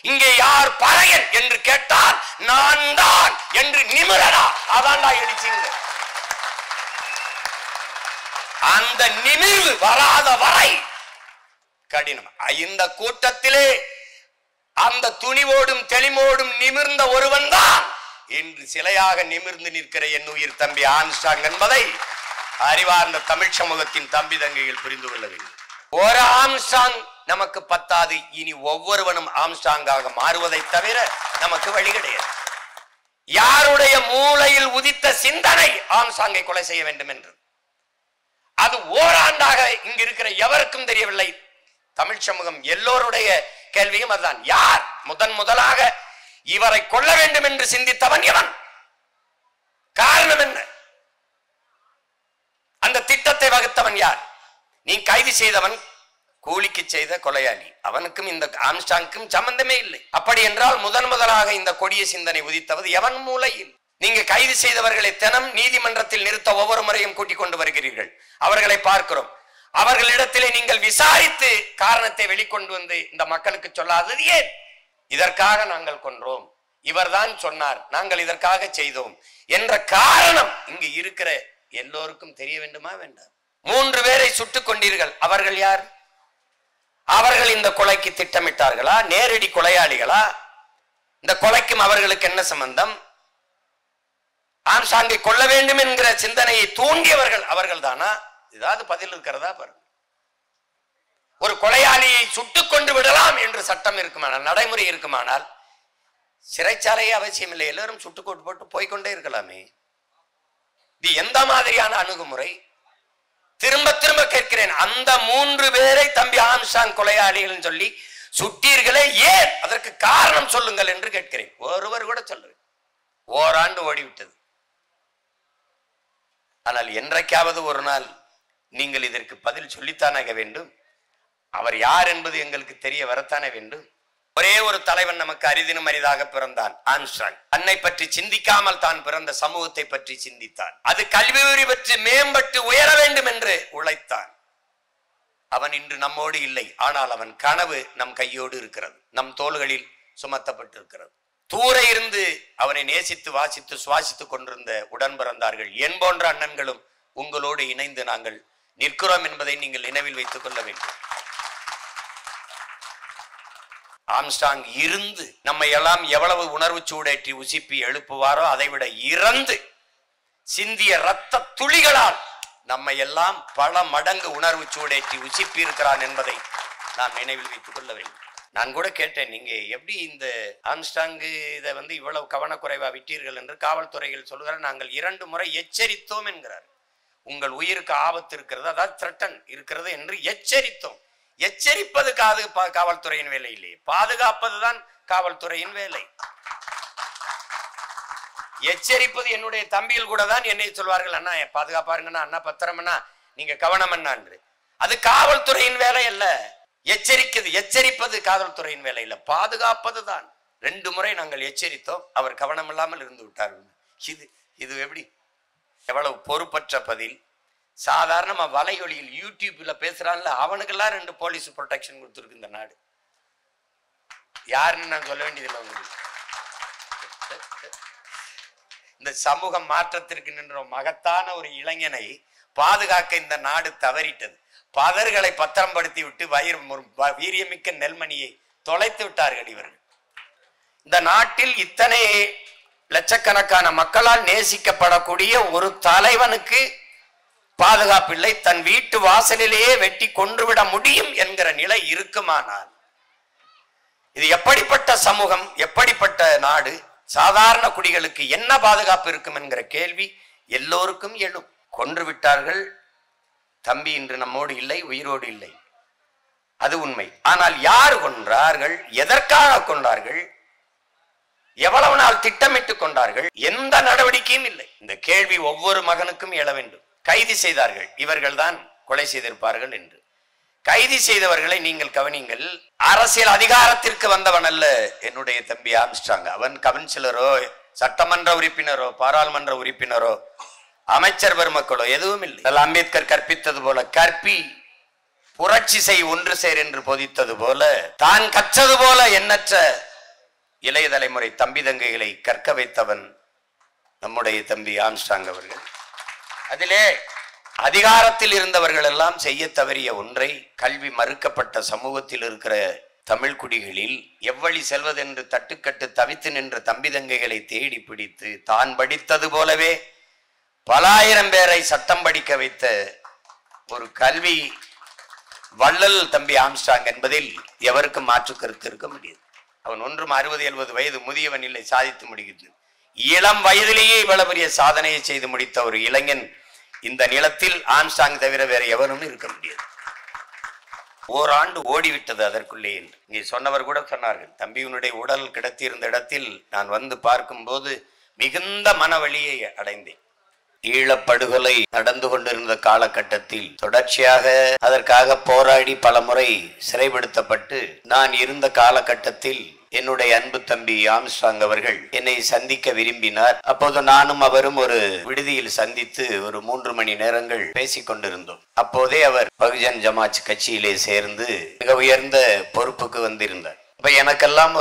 இங்கே யார் பறையன் என்று கேட்டால் நான் தான் என்று நிமிரடா, அதான்டா எழுச்சிங்க. அந்த நிமிர்வு வராத வரை கடினம். இந்த கூட்டத்திலே அந்த துணிவோடும் தெளிவோடும் நிமிர்ந்த ஒருவன் தான் இன்று சிலையாக நிமிர்ந்து நிற்கிற என் உயிர் தம்பி ஆம்ஸ்ட்ராங் என்பதை அறிவார்ந்த தமிழ் சமூகத்தின் தம்பி தங்கைகள் புரிந்து கொள்ள வேண்டும். ஒரு ஆம்ஸ்ட்ராங் நமக்கு பத்தாது. இனி ஒவ்வொருவனும் ஆம்ஸ்ட்ராங்காக மாறுவதை தவிர நமக்கு வழி கிடையாது. யாருடைய மூளையில் உதித்த சிந்தனை ஆம்ஸ்ட்ராங்கை கொலை செய்ய வேண்டும் என்று அது ஓராண்டாக இங்கு இருக்கிற எவருக்கும் தெரியவில்லை. தமிழ் சமூகம் எல்லோருடைய கேள்வியும் அதுதான். யார் முதலாக இவரை கொல்ல வேண்டும் என்று சிந்தித்தவன் எவன்? காரணம் என்ன? அந்த திட்டத்தை வகுத்தவன் யார்? நீ கைது செய்தவன் கூலிக்கு செய்த கொலையாளி, அவனுக்கும் இந்த ஆம்ஸ்ட்ராங்கும் சம்பந்தமே இல்லை. அப்படி என்றால் முதலாக இந்த கொடிய சிந்தனை உதித்தவது எவன் மூளையில்? நீங்க கைது செய்தவர்களை தினம் நீதிமன்றத்தில் நிறுத்த ஒவ்வொரு முறையும் கூட்டிக் கொண்டு வருகிறீர்கள். அவர்களை பார்க்கிறோம். அவர்களிடத்திலே நீங்கள் விசாரித்து காரணத்தை வெளிக்கொண்டு வந்து இந்த மக்களுக்கு சொல்லாதது ஏன்? இதற்காக நாங்கள் கொன்றோம், இவர்தான் சொன்னார், நாங்கள் இதற்காக செய்தோம் என்ற காரணம் இங்கு இருக்கிற எல்லோருக்கும் தெரிய வேண்டுமா வேண்டாம்? 3 பேரை சுட்டுக் கொண்டீர்கள். அவர்கள் யார்? அவர்கள் இந்த கொலைக்கு திட்டமிட்டார்களா? நேரடி கொலையாளிகளா? இந்த கொலைக்கும் அவர்களுக்கு என்ன சம்பந்தம்? ஆம்ஸ்ட்ராங்கை கொல்ல வேண்டும் என்கிற சிந்தனையை தூண்டியவர்கள் அவர்கள் தானா? ஏதாவது பதில் இருக்கிறதா பாருங்க. ஒரு கொலையாளியை சுட்டுக் கொண்டு விடலாம் என்று சட்டம் இருக்குமானால், நடைமுறை இருக்குமானால் சிறைச்சாலையே அவசியம் இல்லை, எல்லாரும் சுட்டுக்கோட்டு போட்டு போய்கொண்டே இருக்கலாமே. இது எந்த மாதிரியான அணுகுமுறை? திரும்ப திரும்ப கேட்கிறேன். அந்த 3 பேரை தம்பி ஆம்ஸ்ட்ராங் கொலையாளிகள் சொல்லி சுட்டீர்களே, ஏன்? அதற்கு காரணம் சொல்லுங்கள் என்று கேட்கிறேன். ஒருவர் கூட சொல்லுங்க. ஓராண்டு ஓடிவிட்டது. ஆனால் என்றைக்காவது ஒரு நாள் நீங்கள் இதற்கு பதில் சொல்லித்தானாக வேண்டும். அவர் யார் என்பது எங்களுக்கு தெரிய வரத்தானே வேண்டும். ஒரே ஒரு தலைவன் நமக்கு அரிதினும் அரிதாக பிறந்தான், ஆம்ஸ்ட்ராங். தன்னை பற்றி சிந்திக்காமல் தான் பிறந்த சமூகத்தை பற்றி சிந்தித்தான். அது கல்வி பற்றி மேம்பட்டு உயர வேண்டும் என்று உழைத்தான். அவன் இன்று நம்மோடு இல்லை. ஆனால் அவன் கனவு நம் கையோடு இருக்கிறது, நம் தோள்களில் சுமத்தப்பட்டிருக்கிறது. தூர இருந்து அவனை நேசித்து வாசித்து சுவாசித்துக் கொண்டிருந்த உடன் பிறந்தார்கள் என் போன்ற அண்ணன்களும் உங்களோடு இணைந்து நாங்கள் நிற்கிறோம் என்பதை நீங்கள் நினைவில் வைத்துக் கொள்ள வேண்டும். ஆம்ஸ்ட்ராங் இருந்து நம்மை எல்லாம் எவ்வளவு உணர்வு சூடேற்றி உசிப்பி எழுப்புவாரோ அதைவிட இறந்து சிந்திய இரத்த துளிகளால் நம்மை எல்லாம் பல மடங்கு உணர்வு சூடேற்றி உசிப்பி இருக்கிறான் என்பதை நாம் நினைவில் வைத்துக் கொள்ள வேண்டும். நான் கூட கேட்டேன், நீங்க எப்படி இந்த ஆம்ஸ்ட்ராங் இதை இவ்வளவு கவனக்குறைவா விட்டீர்கள் என்று. காவல்துறைகள் சொல்கிறார், நாங்கள் 2 முறை எச்சரித்தோம் என்கிறார். உங்கள் உயிருக்கு ஆபத்து இருக்கிறது, அதாவது த்ரெட்டன் இருக்கிறது என்று எச்சரித்தோம். எச்சரிப்பது காவல்துறையின் வேலை இல்லையே, பாதுகாப்பதுதான் காவல்துறையின் வேலை. எச்சரிப்பது என்னுடைய தம்பியில் கூட தான் என்னை சொல்வார்கள், அண்ணா பாதுகாப்பாருங்கண்ணா, அண்ணா பத்திரமண்ணா, நீங்க கவனம் அண்ணா என்று. அது காவல்துறையின் வேலை அல்ல. எச்சரிப்பது காவல்துறையின் வேலை இல்ல, பாதுகாப்பது தான். 2 முறை நாங்கள் எச்சரித்தோம், அவர் கவனம் இல்லாமல் இருந்து விட்டார். இது எப்படி? எவ்வளவு பொறுப்பற்ற பதில். சாதாரணமா வலையொலியில் யூடியூப்ல பேசுறான்ல, அவனுக்கெல்லாம் 2 போலீஸ் ப்ரொடெக்ஷன் கொடுத்துருக்கு இந்த நாடு. யாருன்னு நான் சொல்ல வேண்டியதில்லை உங்களுக்கு. இந்த சமூக மாற்றத்திற்கு நின்ற மகத்தான ஒரு இளைஞனை பாதுகாக்க இந்த நாடு தவறிட்டது. பதர்களை பத்திரப்படுத்தி விட்டு வீரியமிக்க நெல்மணியை தொலைத்து விட்டார்கள் இவர்கள். இந்த நாட்டில் இத்தனை லட்சக்கணக்கான மக்களால் நேசிக்கப்படக்கூடிய ஒரு தலைவனுக்கு பாதுகாப்பு இல்லை. தன் வீட்டு வாசலிலேயே வெட்டி கொன்றுவிட முடியும் என்கிற நிலை இருக்குமானால் இது எப்படிப்பட்ட சமூகம், எப்படிப்பட்ட நாடு? சாதாரண குடிகளுக்கு என்ன பாதுகாப்பு இருக்கும் என்கிற கேள்வி எல்லோருக்கும் எழும். கொன்று விட்டார்கள். தம்பி இன்று நம்மோடு இல்லை, உயிரோடு இல்லை, அது உண்மை. ஆனால் யார் கொன்றார்கள்? எதற்காக கொண்டார்கள்? எவ்வளவு நாள் திட்டமிட்டு கொண்டார்கள்? எந்த நடவடிக்கையும் இல்லை. இந்த கேள்வி ஒவ்வொரு மகனுக்கும் எழ வேண்டும். கைது செய்தார்கள், இவர்கள் தான் கொலை செய்திருப்பார்கள் என்று. கைது செய்தவர்களை நீங்கள் கவனிங்கள். அரசியல் அதிகாரத்திற்கு வந்தவன் அல்ல என்னுடைய தம்பி ஆம்ஸ்ட்ராங். அவன் கவுன்சிலரோ, சட்டமன்ற உறுப்பினரோ, பாராளுமன்ற உறுப்பினரோ, அமைச்சர் பெருமக்களோ எதுவும் இல்லை. அம்பேத்கர் கற்பித்தது போல, கற்பி புரட்சி செய் ஒன்று சேர் என்று போதித்தது போல, தான் கற்றது போல எண்ணற்ற இளைய தலைமுறை தம்பி தங்கைகளை கற்க வைத்தவன் நம்முடைய தம்பி ஆம்ஸ்ட்ராங் அவர்கள். அதிலே அதிகாரத்தில் இருந்தவர்கள் எல்லாம் செய்ய தவறிய ஒன்றை, கல்வி மறுக்கப்பட்ட சமூகத்தில் இருக்கிற தமிழ் குடிகளில் எவ்வழி செல்வதென்று தட்டுக்கட்டு தவித்து நின்ற தம்பி தங்கைகளை தேடி பிடித்து தான் படித்தது போலவே பல ஆயிரம் பேரை சட்டம் படிக்க வைத்த ஒரு கல்வி வள்ளல் தம்பி ஆம்ஸ்ட்ராங் என்பதில் எவருக்கும் மாற்று கருத்து இருக்க முடியாது. அவன் ஒன்றும் 60-70 வயது முதியவன் இல்லை, சாதித்து முடிக்கிறது. இளம் வயதிலேயே இவ்வளவு பெரிய சாதனையை செய்து முடித்த ஒரு இளைஞன் இந்த நிலத்தில் ஆம்ஸ்ட்ராங் தவிர வேற எவரும் இருக்க முடியாது. ஓராண்டு ஓடிவிட்டது அதற்குள்ளே. இங்கே சொன்னவர் கூட சொன்னார்கள், தம்பியினுடைய உடல் கிடத்தியிருந்த இடத்தில் நான் வந்து பார்க்கும் போது மிகுந்த மனவழியை அடைந்தேன். ஈழப்படுகொலை நடந்து கொண்டிருந்த காலகட்டத்தில் தொடர்ச்சியாக அதற்காக போராடி பல முறை சிறைப்படுத்தப்பட்டு நான் இருந்த காலகட்டத்தில் என்னுடைய அன்பு தம்பி ஆம்ஸ்ட்ராங் அவர்கள் என்னை சந்திக்க விரும்பினார். அப்போது நானும் அவரும் ஒரு விடுதியில் சந்தித்து ஒரு 3 மணி நேரங்கள் பேசிக் கொண்டிருந்தோம். அப்போதே அவர் பகுஜன் ஜமாத் கட்சியிலே சேர்ந்து மிக உயர்ந்த பொறுப்புக்கு வந்திருந்தார். அப்ப எனக்கெல்லாம்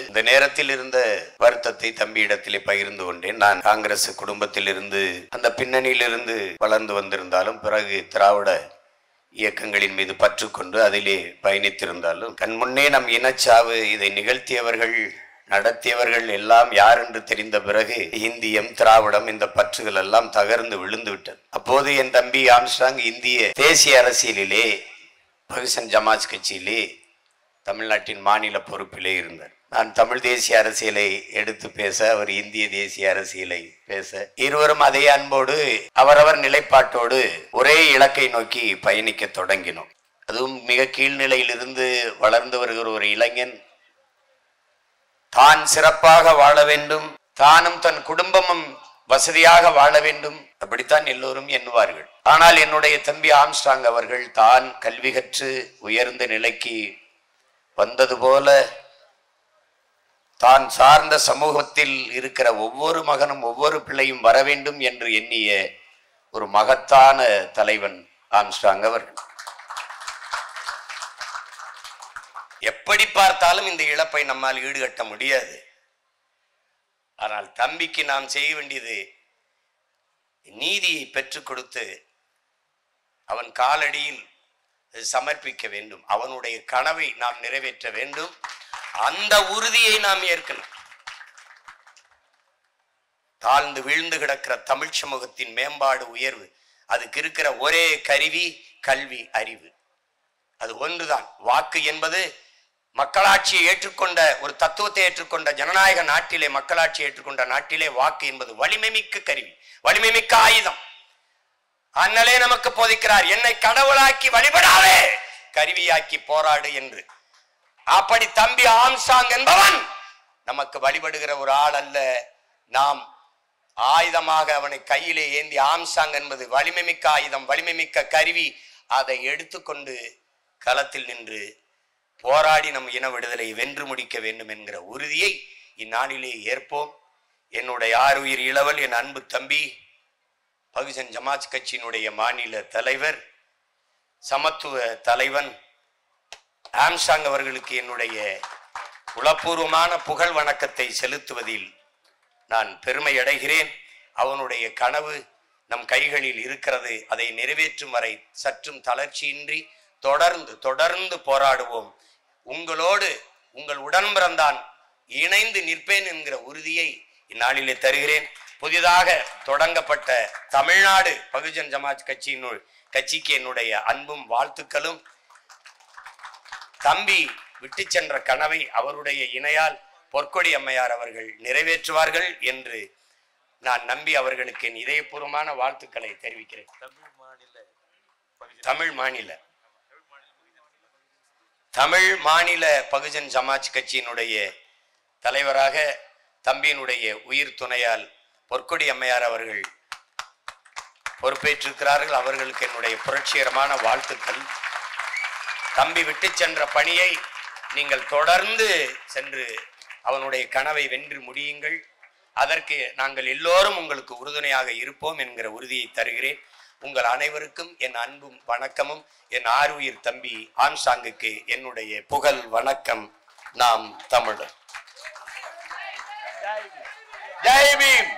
இந்த நேரத்தில் இருந்த வருத்தத்தை தம்பியிடத்திலே பகிர்ந்து கொண்டேன். நான் காங்கிரஸ் குடும்பத்தில் இருந்து அந்த பின்னணியிலிருந்து வளர்ந்து வந்திருந்தாலும் பிறகு திராவிட இயக்கங்களின் மீது பற்று கொண்டு அதிலே பயணித்திருந்தாலும் கண்முன்னே நம் இனச்சாவு இதை நிகழ்த்தியவர்கள் நடத்தியவர்கள் எல்லாம் யார் என்று தெரிந்த பிறகு இந்தியம் திராவிடம் இந்த பற்றுகள் எல்லாம் தகர்ந்து விழுந்து விட்டது. அப்போது என் தம்பி ஆம்ஸ்ட்ராங் இந்திய தேசிய அரசியலிலே பகுஜன் ஜமாத் கட்சியிலே தமிழ்நாட்டின் மாநில பொறுப்பிலே இருந்தார். நான் தமிழ் தேசிய அரசியலை எடுத்து பேச, அவர் இந்திய தேசிய அரசியலை பேச, இருவரும் அதே அன்போடு அவரவர் நிலைப்பாட்டோடு ஒரே இலக்கை நோக்கி பயணிக்க தொடங்கினோம். அதுவும் மிக கீழ்நிலையிலிருந்து வளர்ந்து வருகிற ஒரு இளைஞன் தான் சிறப்பாக வாழ வேண்டும், தானும் தன் குடும்பமும் வசதியாக வாழ வேண்டும், அப்படித்தான் எல்லோரும் எண்ணுவார்கள். ஆனால் என்னுடைய தம்பி ஆம்ஸ்ட்ராங் அவர்கள் தான் கல்வி கற்று உயர்ந்த நிலைக்கு வந்தது போல தான் சார்ந்த சமூகத்தில் இருக்கிற ஒவ்வொரு மகனும் ஒவ்வொரு பிள்ளையும் வர வேண்டும் என்று எண்ணிய ஒரு மகத்தான தலைவன் ஆம்ஸ்ட்ராங் அவர்கள். எப்படி பார்த்தாலும் இந்த இழப்பை நம்மால் ஈடுகட்ட முடியாது. ஆனால் தம்பிக்கு நாம் செய்ய வேண்டியது நீதியை பெற்றுக் கொடுத்து அவன் காலடியில் சமர்ப்பிக்க வேண்டும். அவனுடைய கனவை நாம் நிறைவேற்ற வேண்டும். அந்த உறுதியை நாம் ஏற்கணும். தாழ்ந்து வீழ்ந்து கிடக்கிற தமிழ் சமூகத்தின் மேம்பாடு உயர்வு, அதுக்கு இருக்கிற ஒரே கருவி கல்வி அறிவு. அது ஒன்றுதான். வாக்கு என்பது மக்களாட்சியை ஏற்றுக்கொண்ட ஒரு தத்துவத்தை ஏற்றுக்கொண்ட ஜனநாயக நாட்டிலே, மக்களாட்சியை ஏற்றுக்கொண்ட நாட்டிலே வாக்கு என்பது வலிமை மிக்க கருவி, வலிமை மிக்க ஆயுதம். அண்ணலே நமக்கு போதிக்கிறார், என்னை கடவுளாக்கி வழிபடாதே, கருவியாக்கி போராடு என்று. அப்படி தம்பி ஆம்ஸ்ட்ராங் என்பவன் நமக்கு வழிபடுகிற ஒரு ஆள் அல்ல. நாம் ஆயுதமாக அவனை கையிலே ஏந்தி, ஆம்ஸ்ட்ராங் என்பது வலிமை மிக்க ஆயுதம், வலிமை மிக்க கருவி. அதை எடுத்துக்கொண்டு களத்தில் நின்று போராடி நம் இன விடுதலை வென்று முடிக்க வேண்டும் என்கிற உறுதியை இந்நாளிலே ஏற்போம். என்னுடைய ஆருயிர் இளவல் என் அன்பு தம்பி, பகுஜன் ஜமாத் கட்சியினுடைய மாநில தலைவர், சமத்துவ தலைவன் ஆம்ஸ்ட்ராங் அவர்களுக்கு என்னுடைய உளப்பூர்வமான புகழ் வணக்கத்தை செலுத்துவதில் நான் பெருமை அடைகிறேன். அவனுடைய கனவு நம் கைகளில் இருக்கிறது. அதை நிறைவேற்றும் வரை சற்றும் தளர்ச்சியின்றி தொடர்ந்து போராடுவோம். உங்களோடு உங்கள் உடன் பிறந்தான் இணைந்து நிற்பேன் என்கிற உறுதியை இந்நாளிலே தருகிறேன். புதிதாக தொடங்கப்பட்ட தமிழ்நாடு பகுஜன் ஜமாத் கட்சிக்கு என்னுடைய அன்பும் வாழ்த்துக்களும். தம்பி விட்டு சென்ற கனவை அவருடைய இணையால் பொற்கொடி அம்மையார் அவர்கள் நிறைவேற்றுவார்கள் என்று நான் நம்பி அவர்களுக்கு என் இதயபூர்வமான வாழ்த்துக்களை தெரிவிக்கிறேன். தமிழ் மாநில பகுஜன் ஜமாத் கட்சியினுடைய தலைவராக தம்பியினுடைய உயிர் துணையால் பொற்கொடி அம்மையார் அவர்கள் பொறுப்பேற்றிருக்கிறார்கள். அவர்களுக்கு என்னுடைய புரட்சிகரமான வாழ்த்துக்கள். தம்பி விட்டு சென்ற பணியை நீங்கள் தொடர்ந்து சென்று அவனுடைய கனவை வென்று முடியுங்கள். அதற்கு நாங்கள் எல்லோரும் உங்களுக்கு உறுதுணையாக இருப்போம் என்கிற உறுதியை தருகிறேன். உங்கள் அனைவருக்கும் என் அன்பும் வணக்கமும், என் ஆருயிர் தம்பி ஆம்ஸ்ட்ராங்குக்கு என்னுடைய புகழ் வணக்கம். நாம் தமிழர். ஜெய் பீம்.